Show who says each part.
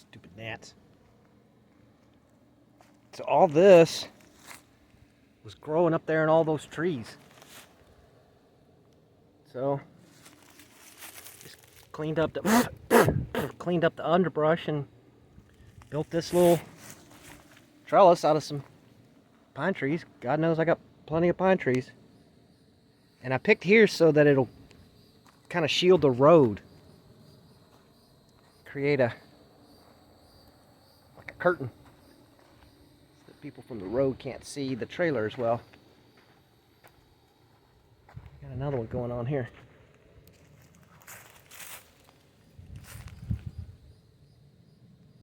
Speaker 1: Stupid gnats. So all this was growing up there in all those trees. So just cleaned up the cleaned up the underbrush and built this little trellis out of some pine trees. God knows I got plenty of pine trees. And I picked here so that it'll kind of shield the road. Create like a curtain so that people from the road can't see the trailer as well. Got another one going on here.